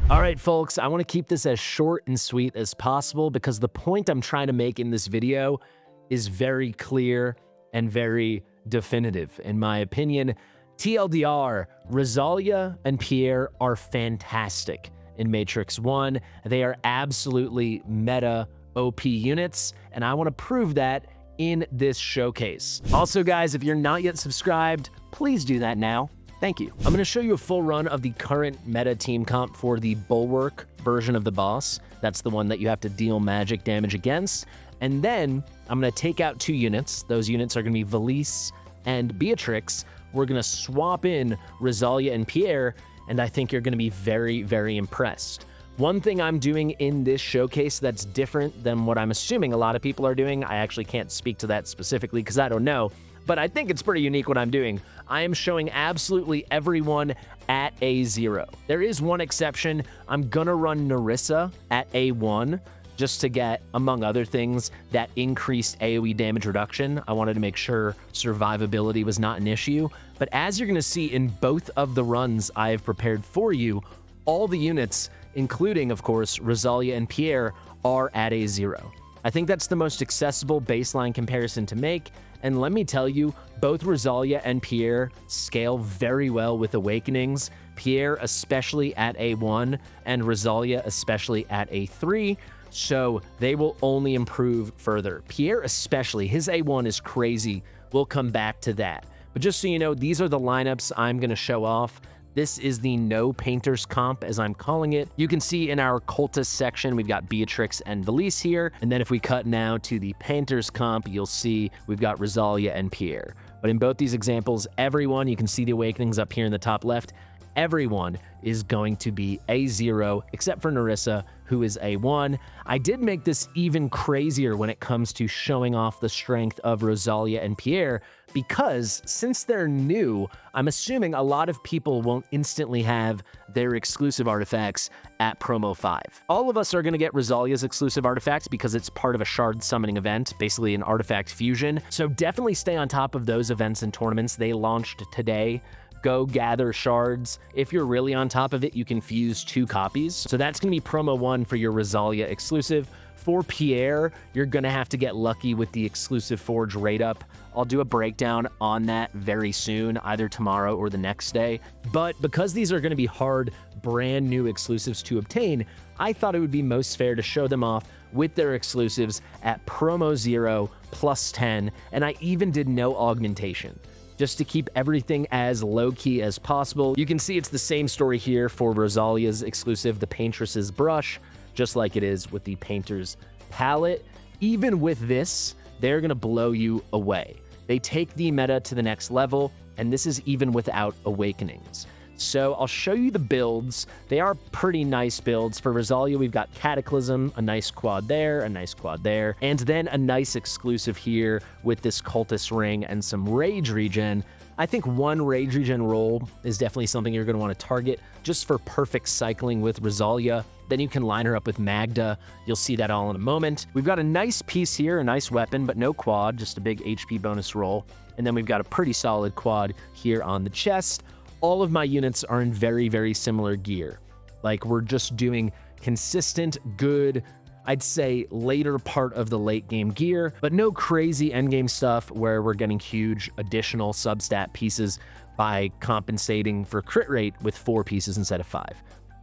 All right, folks, I want to keep this as short and sweet as possible because the point I'm trying to make in this video is very clear and very definitive. In my opinion, TLDR, Rosalia and Pierre are fantastic in Matrix 1. They are absolutely meta OP units, and I want to prove that in this showcase. Also, guys, if you're not yet subscribed, please do that now. Thank you. I'm going to show you a full run of the current meta team comp for the Bulwark version of the boss. That's the one that you have to deal magic damage against. And then I'm going to take out 2 units. Those units are going to be Valise and Beatrix. We're going to swap in Rosalia and Pierre, and I think you're going to be very, very impressed. One thing I'm doing in this showcase that's different than what I'm assuming a lot of people are doing, I actually can't speak to that specifically because I don't know, but I think it's pretty unique what I'm doing. I am showing absolutely everyone at A0. There is one exception. I'm gonna run Nerissa at A1 just to get, among other things, that increased AoE damage reduction. I wanted to make sure survivability was not an issue. But as you're gonna see in both of the runs I have prepared for you, all the units, including, of course, Rosalia and Pierre, are at A0. I think that's the most accessible baseline comparison to make, and let me tell you, both Rosalia and Pierre scale very well with Awakenings, Pierre especially at A1, and Rosalia especially at A3, so they will only improve further. Pierre especially, his A1 is crazy. We'll come back to that. But just so you know, these are the lineups I'm going to show off. This is the no painters comp, as I'm calling it. You can see in our cultist section, we've got Beatrix and Valise here. And then if we cut now to the painters comp, you'll see we've got Rosalia and Pierre. But in both these examples, everyone, you can see the Awakenings up here in the top left, everyone is going to be A0 except for Nerissa, who is A1. I did make this even crazier when it comes to showing off the strength of Rosalia and Pierre because since they're new, I'm assuming a lot of people won't instantly have their exclusive artifacts at promo 5. All of us are going to get Rosalia's exclusive artifacts because it's part of a shard summoning event, basically an artifact fusion. So definitely stay on top of those events and tournaments. They launched today. Go gather shards. If you're really on top of it, you can fuse 2 copies. So that's going to be promo 1 for your Rosalia exclusive. For Pierre, you're going to have to get lucky with the exclusive Forge rate up. I'll do a breakdown on that very soon, either tomorrow or the next day. But because these are going to be hard, brand new exclusives to obtain, I thought it would be most fair to show them off with their exclusives at promo 0 plus 10, and I even did no augmentation, just to keep everything as low-key as possible. You can see it's the same story here for Rosalia's exclusive, the Paintress's Brush, just like it is with the Painter's Palette. Even with this, they're gonna blow you away. They take the meta to the next level, and this is even without Awakenings. So I'll show you the builds. They are pretty nice builds. For Rosalia, we've got Cataclysm, a nice quad there, a nice quad there, and then a nice exclusive here with this Cultist Ring and some Rage Regen. I think 1 Rage Regen roll is definitely something you're going to want to target just for perfect cycling with Rosalia. Then you can line her up with Magda. You'll see that all in a moment. We've got a nice piece here, a nice weapon, but no quad, just a big HP bonus roll. And then we've got a pretty solid quad here on the chest. All of my units are in very, very similar gear. Like, we're just doing consistent, good, I'd say later part of the late game gear, but no crazy endgame stuff where we're getting huge additional substat pieces by compensating for crit rate with 4 pieces instead of 5.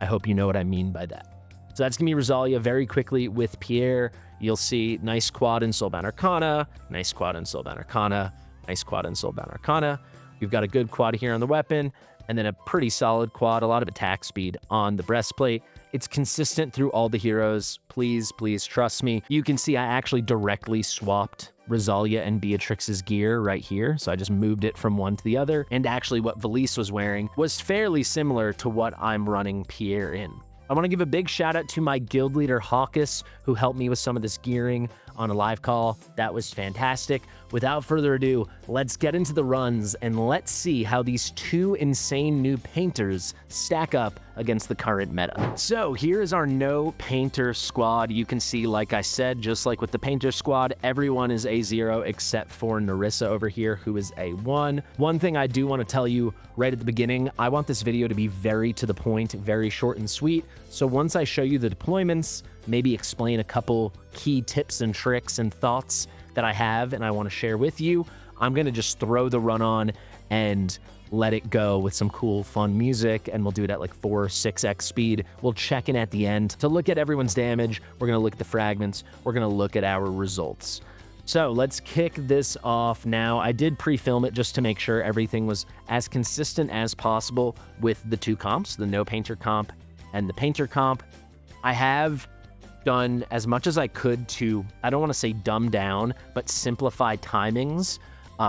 I hope you know what I mean by that. So that's gonna be Rosalia very quickly with Pierre. You'll see nice quad in Soulbound Arcana, nice quad in Soulbound Arcana, nice quad in Soulbound Arcana. We've got a good quad here on the weapon, and then a pretty solid quad, a lot of attack speed on the breastplate. It's consistent through all the heroes. Please, please trust me. You can see I actually directly swapped Rosalia and Beatrix's gear right here. So I just moved it from one to the other. And actually what Valise was wearing was fairly similar to what I'm running Pierre in. I want to give a big shout out to my guild leader, Hawkus, who helped me with some of this gearing on a live call. That was fantastic. Without further ado, let's get into the runs and let's see how these two insane new painters stack up against the current meta. So here is our no painter squad. You can see, like I said, just like with the painter squad, everyone is A0 except for Narissa over here, who is A1. One thing I do want to tell you right at the beginning, I want this video to be very to the point, very short and sweet. So once I show you the deployments, maybe explain a couple key tips and tricks and thoughts that I have and I want to share with you, I'm going to just throw the run on and let it go with some cool, fun music, and we'll do it at like 4 or 6x speed. We'll check in at the end to look at everyone's damage. We're going to look at the fragments. We're going to look at our results. So let's kick this off now. I did pre-film it just to make sure everything was as consistent as possible with the two comps, the no painter comp and the painter comp. I have done as much as I could to, I don't want to say dumb down, but simplify timings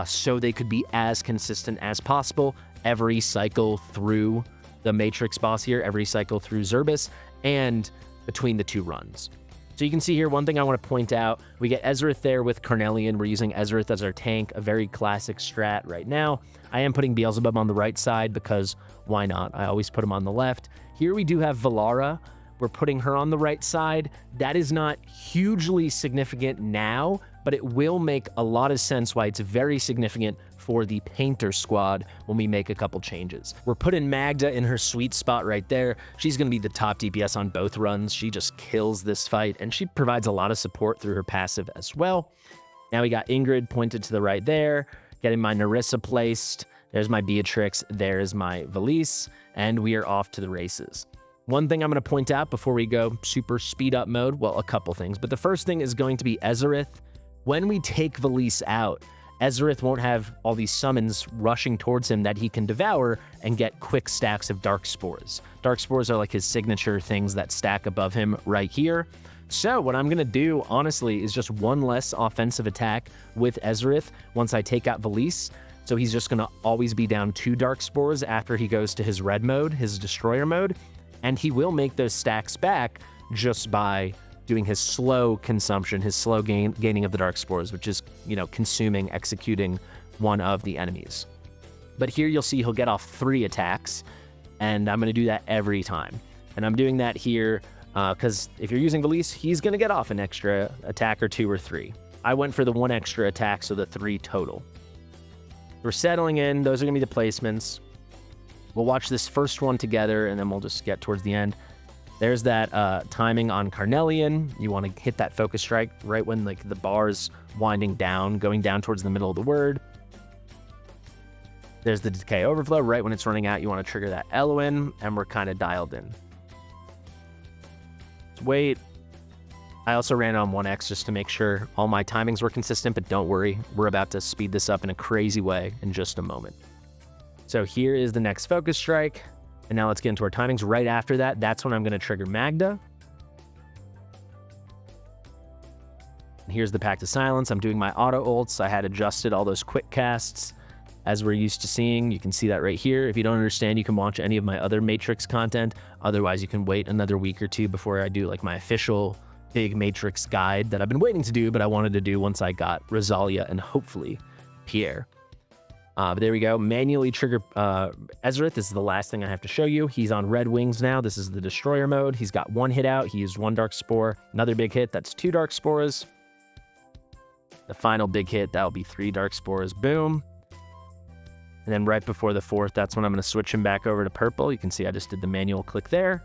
so they could be as consistent as possible every cycle through the Matrix boss here, every cycle through Zerbis, and between the two runs. So you can see here, one thing I want to point out, we get Ezrith there with Carnelian. We're using Ezrith as our tank, a very classic strat right now. I am putting Beelzebub on the right side because why not? I always put him on the left. Here we do have Valara. We're putting her on the right side. That is not hugely significant now, but it will make a lot of sense why it's very significant for the painter squad when we make a couple changes. We're putting Magda in her sweet spot right there. She's going to be the top DPS on both runs. She just kills this fight, and she provides a lot of support through her passive as well. Now we got Ingrid pointed to the right there, getting my Narissa placed. There's my Beatrix. There's my Valise, and we are off to the races. One thing I'm going to point out before we go super speed up mode, well, a couple things, but the first thing is going to be Ezrith. When we take Valise out, Ezrith won't have all these summons rushing towards him that he can devour and get quick stacks of Dark Spores. Dark Spores are like his signature things that stack above him right here. So what I'm going to do, honestly, is just one less offensive attack with Ezrith once I take out Valise. So he's just going to always be down 2 Dark Spores after he goes to his red mode, his destroyer mode. And he will make those stacks back just by doing his slow consumption, his slow gaining of the Dark Spores, which is, executing one of the enemies. But here you'll see he'll get off 3 attacks, and I'm going to do that every time. And I'm doing that here because if you're using Valise, he's going to get off an extra attack or 2 or 3. I went for the 1 extra attack, so the 3 total. We're settling in. Those are going to be the placements. We'll watch this first one together, and then we'll just get towards the end. There's that timing on Carnelian. You want to hit that focus strike right when the bar's winding down, going down towards the middle of the word. There's the Decay Overflow. Right when it's running out, you want to trigger that Eloin, and we're kind of dialed in. Let's wait. I also ran on 1x just to make sure all my timings were consistent, but don't worry. We're about to speed this up in a crazy way in just a moment. So here is the next focus strike. And now let's get into our timings. Right after that, that's when I'm going to trigger Magda. And here's the Pact of Silence. I'm doing my auto ults. I had adjusted all those quick casts as we're used to seeing. You can see that right here. If you don't understand, you can watch any of my other Matrix content. Otherwise, you can wait another week or 2 before I do my official big Matrix guide that I've been waiting to do, but I wanted to do once I got Rosalia and hopefully Pierre. But there we go. Manually trigger Ezrith. This is the last thing I have to show you. He's on red wings now. This is the destroyer mode. He's got 1 hit out. He used 1 Dark Spore. Another big hit. That's 2 Dark Spores. The final big hit, that'll be 3 Dark Spores. Boom. And then right before the 4th, that's when I'm going to switch him back over to purple. You can see I just did the manual click there.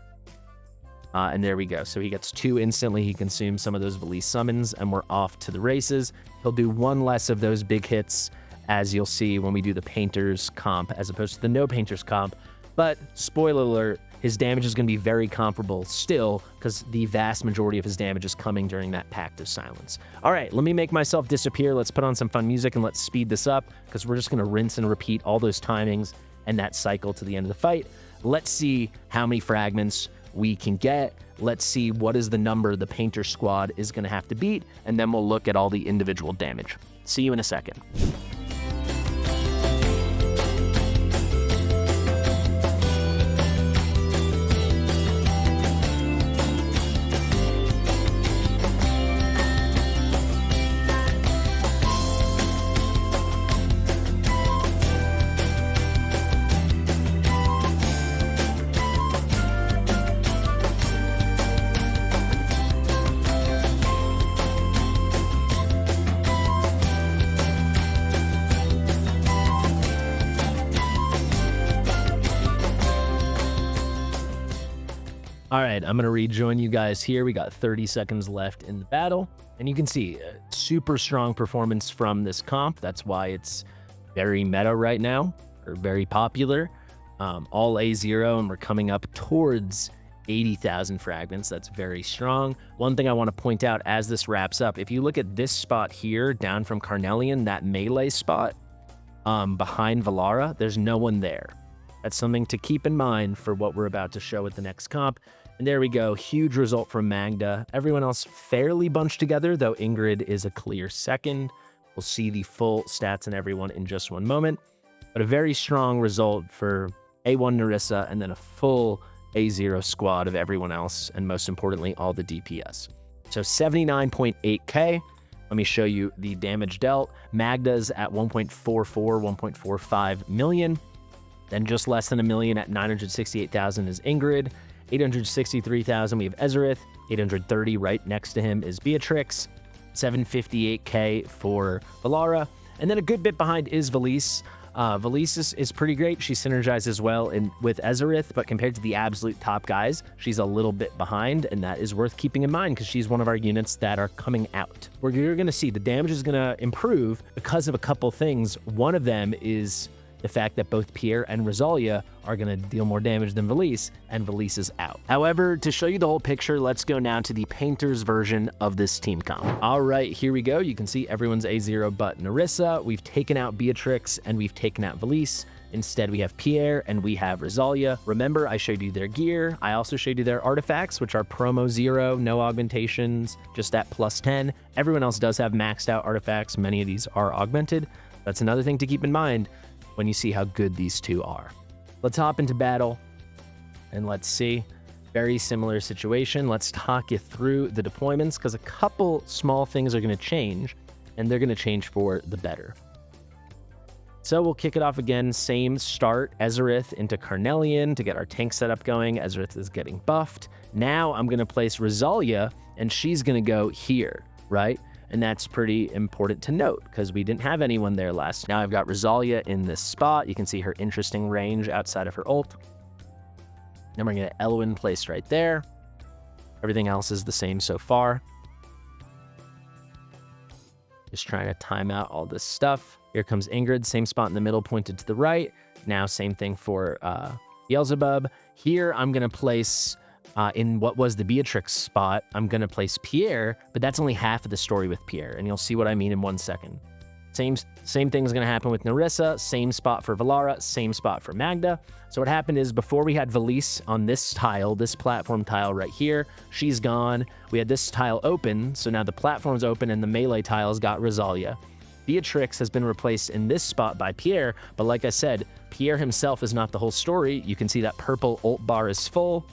And there we go. So he gets 2 instantly. He consumes some of those Valise summons, and we're off to the races. He'll do 1 less of those big hits, as you'll see when we do the Painter's comp, as opposed to the no Painter's comp. But spoiler alert, his damage is going to be very comparable still, because the vast majority of his damage is coming during that Pact of Silence. All right, let me make myself disappear. Let's put on some fun music and let's speed this up, because we're just going to rinse and repeat all those timings and that cycle to the end of the fight. Let's see how many fragments we can get. Let's see what is the number the Painter squad is going to have to beat, and then we'll look at all the individual damage. See you in a second. All right, I'm going to rejoin you guys here. We got 30 seconds left in the battle. And you can see a super strong performance from this comp. That's why it's very meta right now, or very popular. All A0, and we're coming up towards 80,000 fragments. That's very strong. One thing I want to point out as this wraps up, if you look at this spot here, down from Carnelian, that melee spot behind Valara, there's no one there. That's something to keep in mind for what we're about to show with the next comp. And there we go, huge result from Magda. Everyone else fairly bunched together, though Ingrid is a clear second. We'll see the full stats and everyone in just one moment. But a very strong result for A1 Nerissa, and then a full A0 squad of everyone else, and most importantly, all the DPS. So 79.8k. Let me show you the damage dealt. Magda's at 1.44, 1.45 million. Then just less than a million at 968,000 is Ingrid. 863,000 we have Ezerith. 830 right next to him is Beatrix. 758k for Valara. And then a good bit behind is Valise. Valise is pretty great. She synergizes well with Ezerith, but compared to the absolute top guys, she's a little bit behind, and that is worth keeping in mind because she's one of our units that are coming out. Where you're going to see the damage is going to improve because of a couple things. One of them is the fact that both Pierre and Rosalia are going to deal more damage than Valise, and Valise is out. However, to show you the whole picture, let's go now to the Painter's version of this team comp. All right, here we go. You can see everyone's A0 but Nerissa. We've taken out Beatrix, and we've taken out Valise. Instead, we have Pierre, and we have Rosalia. Remember, I showed you their gear. I also showed you their artifacts, which are promo 0, no augmentations, just at +10. Everyone else does have maxed out artifacts. Many of these are augmented. That's another thing to keep in mind when you see how good these two are. Let's hop into battle, and let's see. Very similar situation. Let's talk you through the deployments, because a couple small things are going to change, and they're going to change for the better. So we'll kick it off again. Same start. Ezerith into Carnelian to get our tank setup going. Ezerith is getting buffed. Now I'm going to place Rosalia, and she's going to go here, right? And that's pretty important to note because we didn't have anyone there last. Now I've got Rosalia in this spot. You can see her interesting range outside of her ult. Then we're going to Elwyn placed right there. Everything else is the same so far. Just trying to time out all this stuff. Here comes Ingrid, same spot in the middle, pointed to the right. Now same thing for Beelzebub. Here I'm going to place... in what was the Beatrix spot, I'm going to place Pierre, but that's only half of the story with Pierre, and you'll see what I mean in 1 second. Same thing is going to happen with Nerissa, same spot for Valara, same spot for Magda. So what happened is before we had Valise on this tile, this platform tile right here, she's gone. We had this tile open, so now the platform's open and the melee tiles got Rosalia. Beatrix has been replaced in this spot by Pierre, but like I said, Pierre himself is not the whole story. You can see that purple ult bar is full.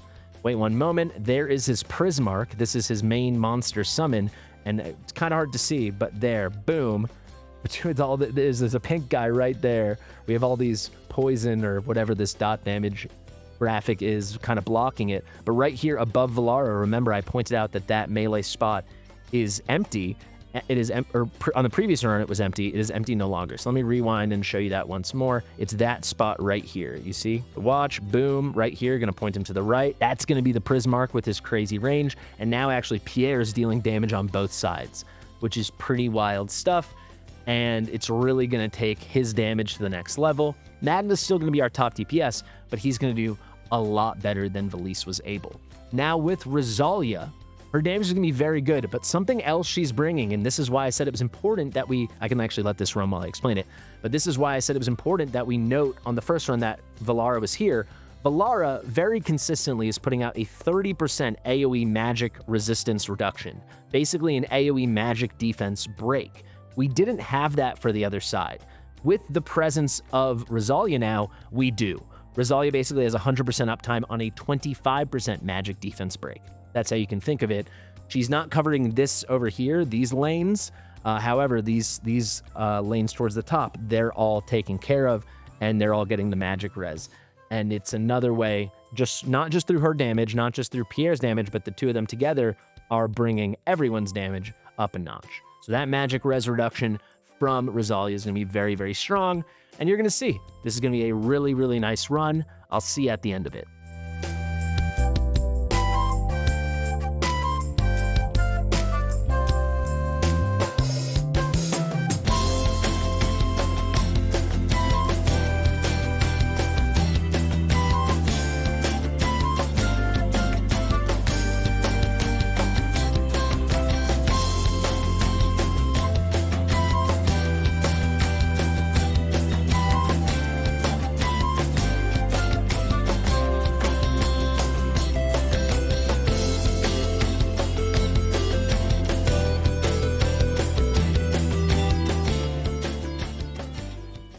Wait one moment, there is his Prismark. This is his main monster summon, and it's kind of hard to see, but there, boom. With all that, there's a pink guy right there. We have all these poison or whatever this dot damage graphic is kind of blocking it. But right here above Valara, remember I pointed out that that melee spot is empty. It is, or on the previous run, it was empty. It is empty no longer. So let me rewind and show you that once more. It's that spot right here. You see? Watch, boom, right here. Going to point him to the right. That's going to be the Prismark with his crazy range. And now actually Pierre is dealing damage on both sides, which is pretty wild stuff. And it's really going to take his damage to the next level. Magda's still going to be our top DPS, but he's going to do a lot better than Valise was able. Now with Rosalia, her damage is going to be very good, but something else she's bringing, and this is why I said it was important that I can actually let this run while I explain it, but this is why I said it was important that we note on the first run that Valara was here. Valara very consistently is putting out a 30% AoE magic resistance reduction, basically an AoE magic defense break. We didn't have that for the other side. With the presence of Rosalia now, we do. Rosalia basically has 100% uptime on a 25% magic defense break. That's how you can think of it. She's not covering this over here, these lanes. However, these lanes towards the top, they're all taken care of, and they're all getting the magic res. And it's another way, not just through her damage, not just through Pierre's damage, but the two of them together are bringing everyone's damage up a notch. So that magic res reduction from Rosalia is going to be very, very strong. And you're going to see, this is going to be a really, really nice run. I'll see you at the end of it.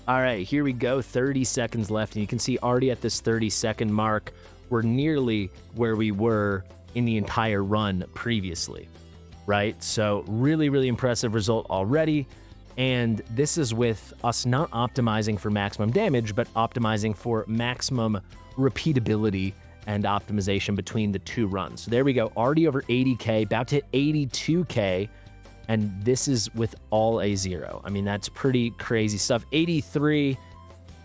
All right, here we go. 30 seconds left, and you can see already at this 30-second mark, we're nearly where we were in the entire run previously, right? So really, really impressive result already. And this is with us not optimizing for maximum damage, but optimizing for maximum repeatability and optimization between the two runs. So there we go, already over 80K, about to hit 82K. And this is with all a zero. I mean, that's pretty crazy stuff. 83,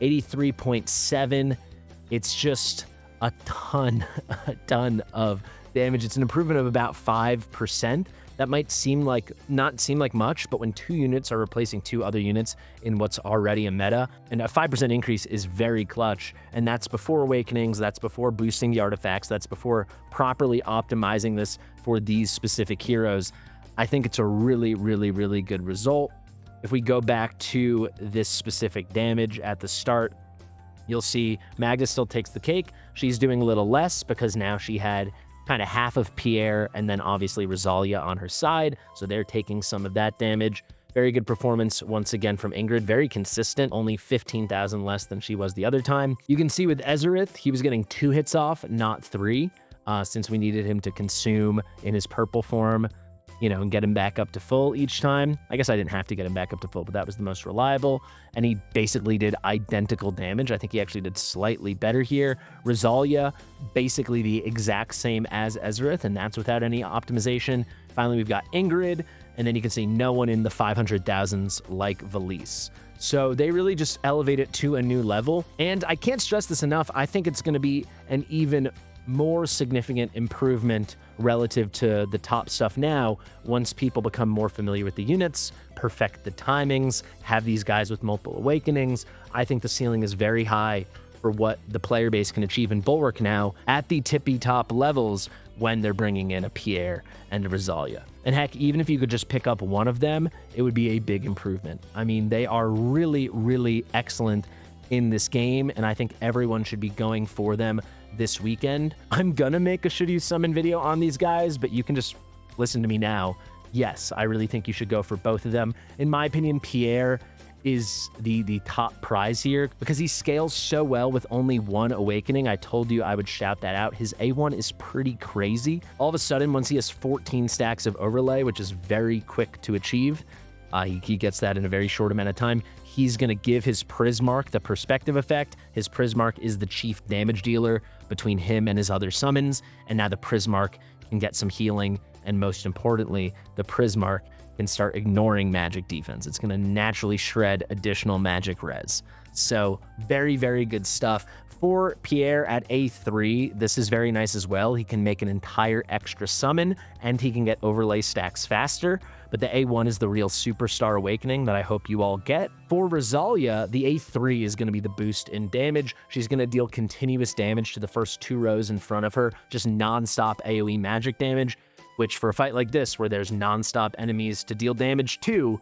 83.7. It's just a ton of damage. It's an improvement of about 5%. That might not seem like much, but when 2 units are replacing 2 other units in what's already a meta, and a 5% increase is very clutch. And that's before awakenings, that's before boosting the artifacts, that's before properly optimizing this for these specific heroes. I think it's a really, really, really good result. If we go back to this specific damage at the start, you'll see Magda still takes the cake. She's doing a little less because now she had kind of half of Pierre and then obviously Rosalia on her side. So they're taking some of that damage. Very good performance once again from Ingrid. Very consistent, only 15,000 less than she was the other time. You can see with Ezerith, he was getting 2 hits off, not 3, since we needed him to consume in his purple form, you know, and get him back up to full each time. I guess I didn't have to get him back up to full, but that was the most reliable. And he basically did identical damage. I think he actually did slightly better here. Rosalia, basically the exact same as Ezerith, and that's without any optimization. Finally, we've got Ingrid, and then you can see no one in the 500,000s like Valise. So they really just elevate it to a new level. And I can't stress this enough. I think it's going to be an even more significant improvement relative to the top stuff now once people become more familiar with the units, perfect the timings, have these guys with multiple awakenings. I think the ceiling is very high for what the player base can achieve in Bulwark now at the tippy top levels when they're bringing in a Pierre and a Rosalia. And heck, even if you could just pick up one of them, it would be a big improvement. I mean, they are really, really excellent in this game, and I think everyone should be going for them this weekend. I'm gonna make a should you summon video on these guys, but you can just listen to me now. Yes, I really think you should go for both of them. In my opinion, Pierre is the top prize here because he scales so well with only 1 awakening. I told you I would shout that out. His A1 is pretty crazy. All of a sudden, once he has 14 stacks of overlay, which is very quick to achieve, he gets that in a very short amount of time. He's going to give his Prismark the perspective effect. His Prismark is the chief damage dealer between him and his other summons, and now the Prismark can get some healing, and most importantly, the Prismark can start ignoring magic defense. It's going to naturally shred additional magic res. So very, very good stuff. For Pierre at A3, this is very nice as well. He can make an entire extra summon, and he can get overlay stacks faster. But the A1 is the real superstar awakening that I hope you all get. For Rosalia, the A3 is going to be the boost in damage. She's going to deal continuous damage to the first 2 rows in front of her, just non-stop AoE magic damage, which for a fight like this, where there's non-stop enemies to deal damage to,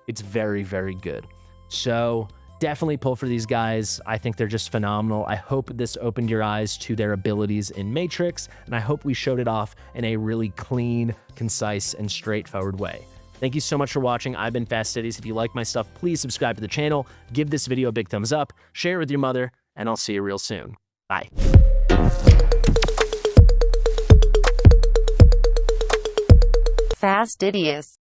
it's very, very good. So definitely pull for these guys. I think they're just phenomenal. I hope this opened your eyes to their abilities in Matrix, and I hope we showed it off in a really clean, concise, and straightforward way. Thank you so much for watching. I've been Fastidious. If you like my stuff, please subscribe to the channel, give this video a big thumbs up, share it with your mother, and I'll see you real soon. Bye. Fastidious.